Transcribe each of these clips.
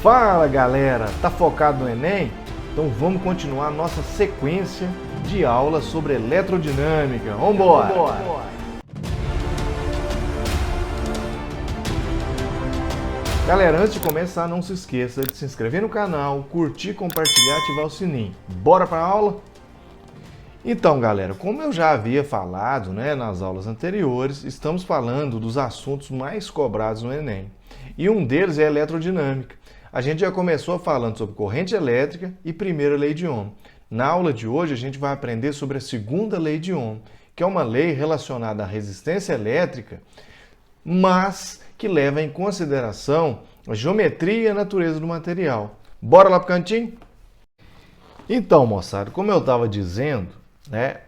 Fala galera, tá focado no Enem? Então vamos continuar nossa sequência de aulas sobre eletrodinâmica. Vambora! Galera, antes de começar, não se esqueça de se inscrever no canal, curtir, compartilhar e ativar o sininho. Bora para a aula? Então galera, como eu já havia falado nas aulas anteriores, estamos falando dos assuntos mais cobrados no Enem. E um deles é a eletrodinâmica. A gente já começou falando sobre corrente elétrica e primeira lei de Ohm. Na aula de hoje a gente vai aprender sobre a segunda lei de Ohm, que é uma lei relacionada à resistência elétrica, mas que leva em consideração a geometria e a natureza do material. Bora lá pro cantinho? Então, moçada, como eu estava dizendo,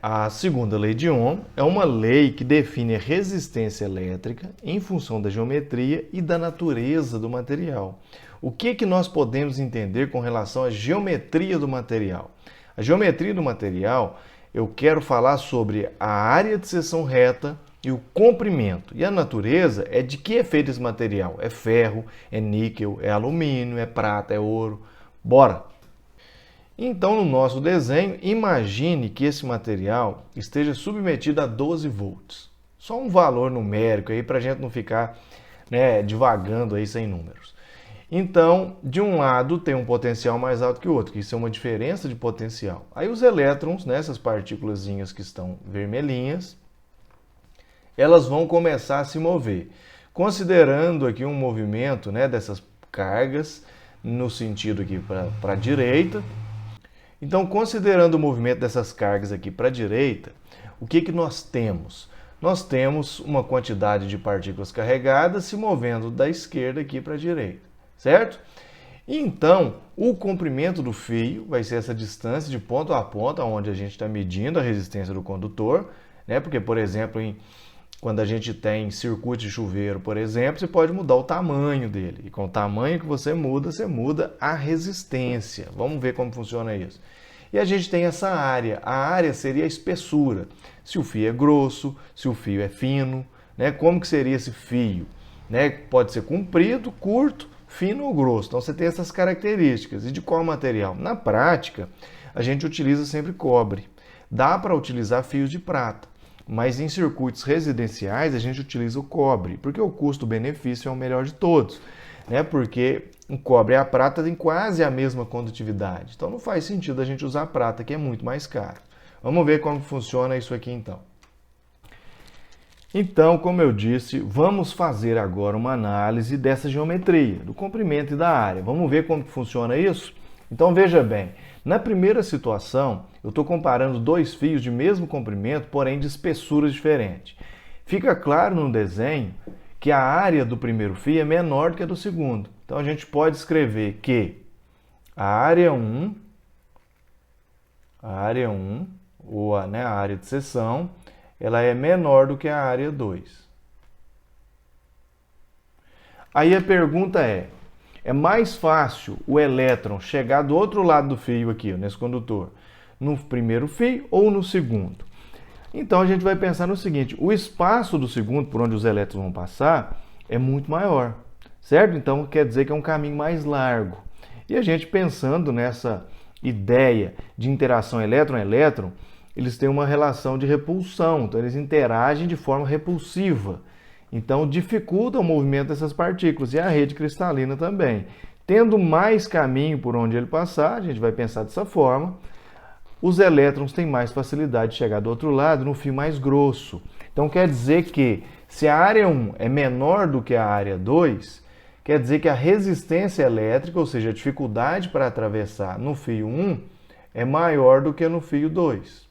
a segunda lei de Ohm é uma lei que define a resistência elétrica em função da geometria e da natureza do material. O que nós podemos entender com relação à geometria do material? A geometria do material, eu quero falar sobre a área de seção reta e o comprimento. E a natureza é de que é feito esse material? É ferro, é níquel, é alumínio, é prata, é ouro. Bora! Então, no nosso desenho, imagine que esse material esteja submetido a 12 volts. Só um valor numérico aí para a gente não ficar divagando aí sem números. Então, de um lado tem um potencial mais alto que o outro, que isso é uma diferença de potencial. Aí os elétrons, essas partículas que estão vermelhinhas, elas vão começar a se mover. Considerando aqui um movimento dessas cargas no sentido aqui para a direita. Então, considerando o movimento dessas cargas aqui para a direita, o que nós temos? Nós temos uma quantidade de partículas carregadas se movendo da esquerda aqui para a direita, certo? Então, o comprimento do fio vai ser essa distância de ponto a ponto, onde a gente está medindo a resistência do condutor, porque, por exemplo, quando a gente tem circuito de chuveiro, por exemplo, você pode mudar o tamanho dele. E com o tamanho que você muda a resistência. Vamos ver como funciona isso. E a gente tem essa área. A área seria a espessura. Se o fio é grosso, se o fio é fino, como que seria esse fio? Pode ser comprido, curto, fino ou grosso. Então você tem essas características. E de qual material? Na prática, a gente utiliza sempre cobre. Dá para utilizar fios de prata. Mas em circuitos residenciais a gente utiliza o cobre, porque o custo-benefício é o melhor de todos, porque o cobre e a prata têm quase a mesma condutividade. Então não faz sentido a gente usar a prata, que é muito mais caro. Vamos ver como funciona isso aqui então. Então, como eu disse, vamos fazer agora uma análise dessa geometria, do comprimento e da área. Vamos ver como funciona isso? Então veja bem, na primeira situação, eu estou comparando dois fios de mesmo comprimento, porém de espessuras diferentes. Fica claro no desenho que a área do primeiro fio é menor do que a do segundo. Então a gente pode escrever que a área 1, ou a área de seção, ela é menor do que a área 2. Aí a pergunta é mais fácil o elétron chegar do outro lado do fio aqui, nesse condutor, no primeiro fio ou no segundo? Então a gente vai pensar no seguinte, o espaço do segundo, por onde os elétrons vão passar, é muito maior, certo? Então quer dizer que é um caminho mais largo. E a gente pensando nessa ideia de interação elétron-elétron, eles têm uma relação de repulsão, então eles interagem de forma repulsiva. Então, dificulta o movimento dessas partículas e a rede cristalina também. Tendo mais caminho por onde ele passar, a gente vai pensar dessa forma, os elétrons têm mais facilidade de chegar do outro lado no fio mais grosso. Então, quer dizer que se a área 1 é menor do que a área 2, quer dizer que a resistência elétrica, ou seja, a dificuldade para atravessar no fio 1, é maior do que no fio 2.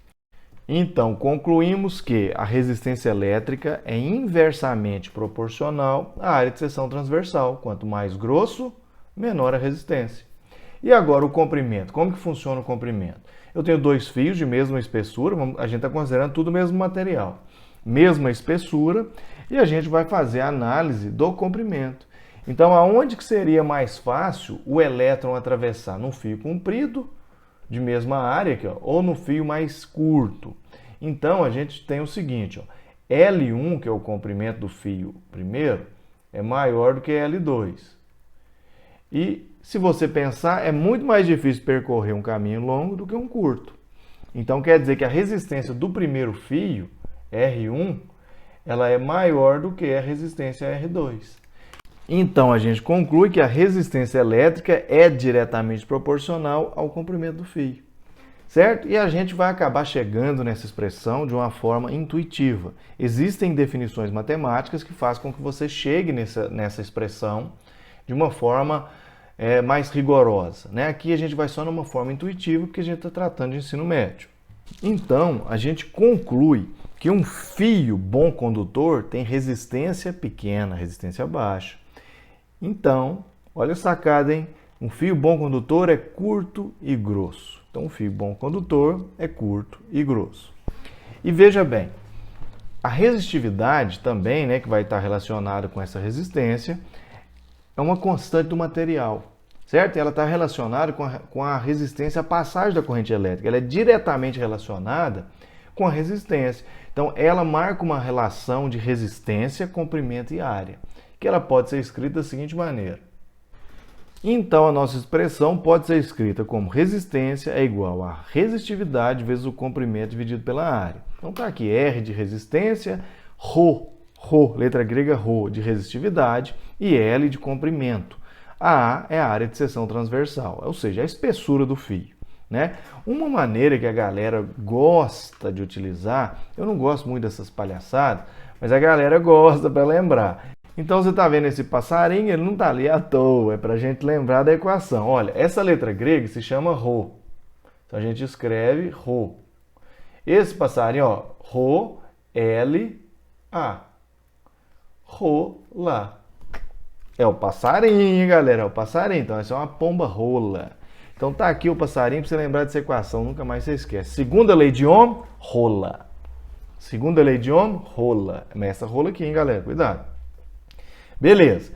Então, concluímos que a resistência elétrica é inversamente proporcional à área de seção transversal. Quanto mais grosso, menor a resistência. E agora o comprimento. Como que funciona o comprimento? Eu tenho dois fios de mesma espessura, a gente está considerando tudo o mesmo material. Mesma espessura, e a gente vai fazer a análise do comprimento. Então, aonde que seria mais fácil o elétron atravessar? No fio comprido, de mesma área aqui, ou no fio mais curto. Então a gente tem o seguinte, L1, que é o comprimento do fio primeiro, é maior do que L2. E se você pensar, é muito mais difícil percorrer um caminho longo do que um curto. Então quer dizer que a resistência do primeiro fio, R1, ela é maior do que a resistência R2. Então a gente conclui que a resistência elétrica é diretamente proporcional ao comprimento do fio, certo? E a gente vai acabar chegando nessa expressão de uma forma intuitiva. Existem definições matemáticas que fazem com que você chegue nessa expressão de uma forma mais rigorosa, né? Aqui a gente vai só numa forma intuitiva porque a gente está tratando de ensino médio. Então a gente conclui que um fio bom condutor tem resistência pequena, resistência baixa. Então, olha a sacada, hein? Um fio bom condutor é curto e grosso. Então, um fio bom condutor é curto e grosso. E veja bem, a resistividade também, né, que vai estar relacionada com essa resistência, é uma constante do material, certo? E ela está relacionada com a resistência à passagem da corrente elétrica. Ela é diretamente relacionada com a resistência. Então, ela marca uma relação de resistência, comprimento e área, que ela pode ser escrita da seguinte maneira. Então, a nossa expressão pode ser escrita como resistência é igual a resistividade vezes o comprimento dividido pela área. Então, está aqui R de resistência, letra grega ρ de resistividade e L de comprimento. A A é a área de seção transversal, ou seja, a espessura do fio, né? Uma maneira que a galera gosta de utilizar, eu não gosto muito dessas palhaçadas, mas a galera gosta para lembrar. Então você está vendo esse passarinho, ele não está ali à toa, é para a gente lembrar da equação. Olha, essa letra grega se chama ρ, então a gente escreve ρ. Esse passarinho, ó, ρ, L, A. Rola. É o passarinho, galera, é o passarinho. Então essa é uma pomba rola. Então tá aqui o passarinho para você lembrar dessa equação, nunca mais você esquece. Segunda lei de Ohm, rola. Segunda lei de Ohm, rola. Mas essa rola aqui, hein, galera, cuidado. Beleza.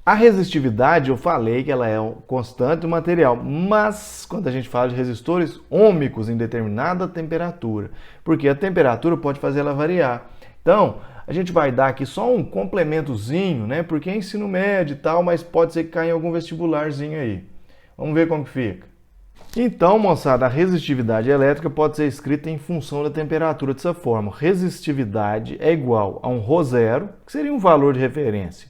A resistividade, eu falei que ela é constante do material, mas quando a gente fala de resistores ômicos em determinada temperatura, porque a temperatura pode fazer ela variar. Então, a gente vai dar aqui só um complementozinho, né? Porque é ensino médio e tal, mas pode ser que caia em algum vestibularzinho aí. Vamos ver como que fica. Então, moçada, a resistividade elétrica pode ser escrita em função da temperatura dessa forma. Resistividade é igual a um ρ0, que seria um valor de referência,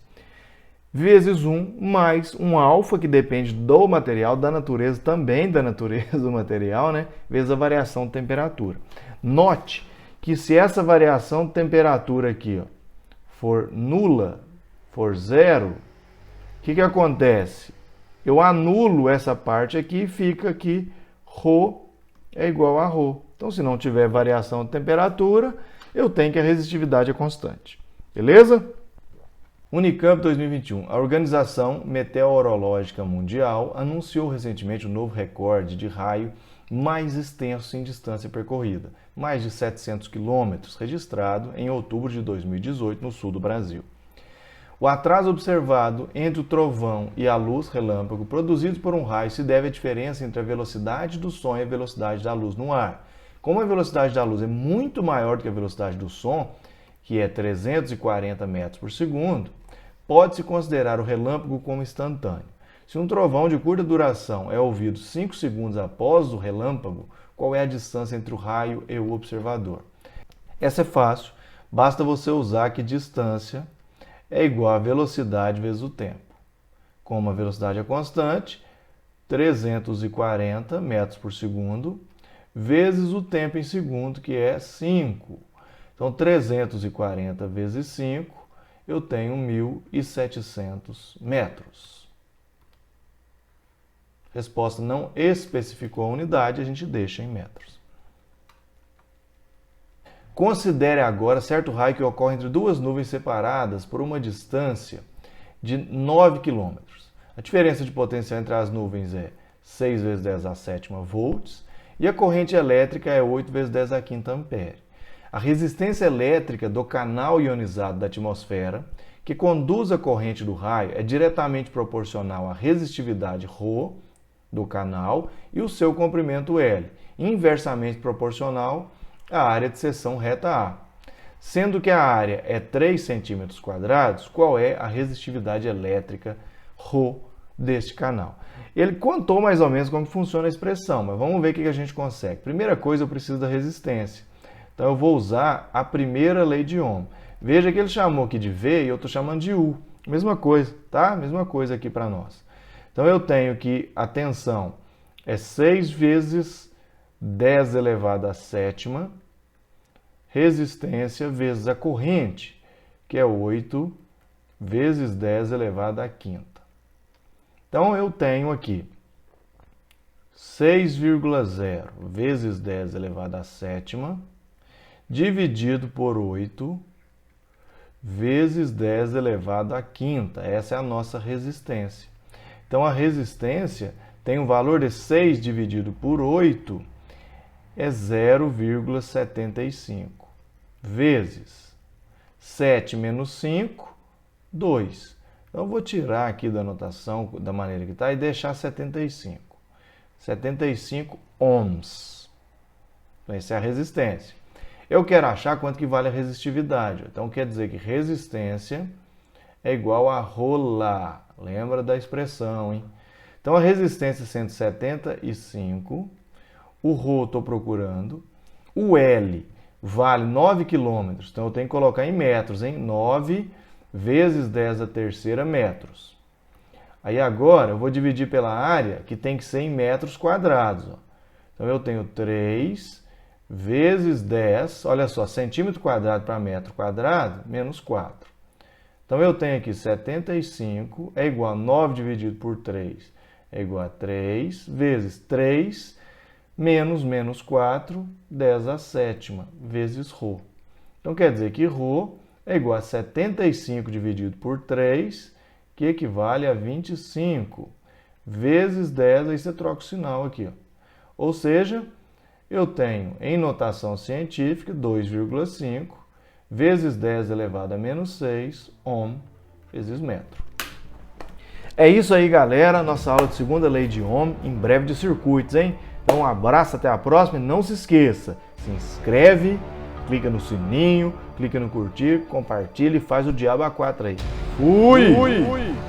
vezes 1 mais um alfa, que depende do material, da natureza, também da natureza do material, né? Vezes a variação de temperatura. Note que se essa variação de temperatura aqui, ó, for nula, for zero, o que acontece? Eu anulo essa parte aqui e fica aqui ρ é igual a ρ. Então, se não tiver variação de temperatura, eu tenho que a resistividade é constante. Beleza? Unicamp 2021. A Organização Meteorológica Mundial anunciou recentemente um novo recorde de raio mais extenso em distância percorrida, mais de 700 quilômetros, registrado em outubro de 2018 no sul do Brasil. O atraso observado entre o trovão e a luz relâmpago produzidos por um raio se deve à diferença entre a velocidade do som e a velocidade da luz no ar. Como a velocidade da luz é muito maior do que a velocidade do som, que é 340 metros por segundo, pode-se considerar o relâmpago como instantâneo. Se um trovão de curta duração é ouvido 5 segundos após o relâmpago, qual é a distância entre o raio e o observador? Essa é fácil, basta você usar que distância é igual a velocidade vezes o tempo. Como a velocidade é constante, 340 metros por segundo, vezes o tempo em segundo, que é 5. Então, 340 vezes 5, eu tenho 1.700 metros. Resposta não especificou a unidade, a gente deixa em metros. Considere agora certo raio que ocorre entre duas nuvens separadas por uma distância de 9 km. A diferença de potencial entre as nuvens é 6 vezes 10 a sétima volts e a corrente elétrica é 8 vezes 10 a quinta ampere. A resistência elétrica do canal ionizado da atmosfera, que conduz a corrente do raio, é diretamente proporcional à resistividade ρ do canal e o seu comprimento L, inversamente proporcional à área de seção reta A. Sendo que a área é 3 cm², qual é a resistividade elétrica ρ deste canal. Ele contou mais ou menos como funciona a expressão, mas vamos ver o que a gente consegue. Primeira coisa, eu preciso da resistência. Então eu vou usar a primeira lei de Ohm. Veja que ele chamou aqui de V e eu estou chamando de U. Mesma coisa, tá? Mesma coisa aqui para nós. Então eu tenho que a tensão é 6 vezes 10 elevado à sétima, resistência vezes a corrente, que é 8 vezes 10 elevado à quinta. Então eu tenho aqui 6,0 vezes 10 elevado à sétima, dividido por 8 vezes 10 elevado à quinta. Essa é a nossa resistência. Então a resistência tem um valor de 6 dividido por 8, é 0,75, vezes 7 menos 5, 2. Então eu vou tirar aqui da anotação da maneira que está e deixar 75. 75 ohms. Então essa é a resistência. Eu quero achar quanto que vale a resistividade. Então quer dizer que resistência é igual a ρ. Lembra da expressão, hein? Então a resistência é 175. O ρ estou procurando. O L vale 9 km. Então eu tenho que colocar em metros, hein? 9 vezes 10 a terceira metros. Aí agora eu vou dividir pela área, que tem que ser em metros quadrados. Ó. Então eu tenho 3 vezes 10, olha só, centímetro quadrado para metro quadrado, menos 4. Então eu tenho aqui 75 é igual a 9 dividido por 3, é igual a 3 vezes 3 menos 4, 10 à sétima, vezes ρ. Então quer dizer que ρ é igual a 75 dividido por 3, que equivale a 25, vezes 10, aí você troca o sinal aqui. Ó. Ou seja, eu tenho em notação científica 2,5 vezes 10 elevado a menos 6 ohm vezes metro. É isso aí, galera. Nossa aula de segunda lei de Ohm, em breve de circuitos, hein? Então um abraço, até a próxima e não se esqueça, se inscreve, clica no sininho, clica no curtir, compartilha e faz o diabo a 4 aí. Fui!